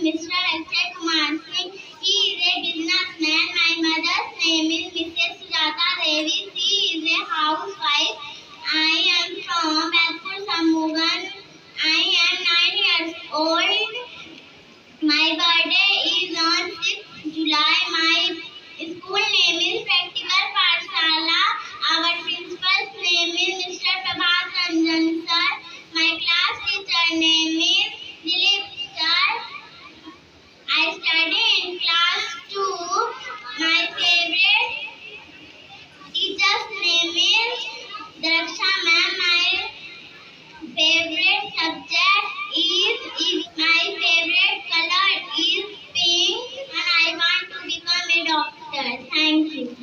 Mr. Akshay Kumar Singh. He is a businessman. My mother's name is Mrs. Sujata Devi. She is a housewife. I am from Bedford, Sambugan. I am 9 years old. My birthday is on 6th July. My school name is Practical Pathshala. Our principal's name is Mr. Prabhat Ranjan sir. My class teacher name is Dilip sir. I study in class 2. My favorite teacher's name is Daraksha ma'am. My favorite subject is my favorite color is pink, and I want to become a doctor. Thank you.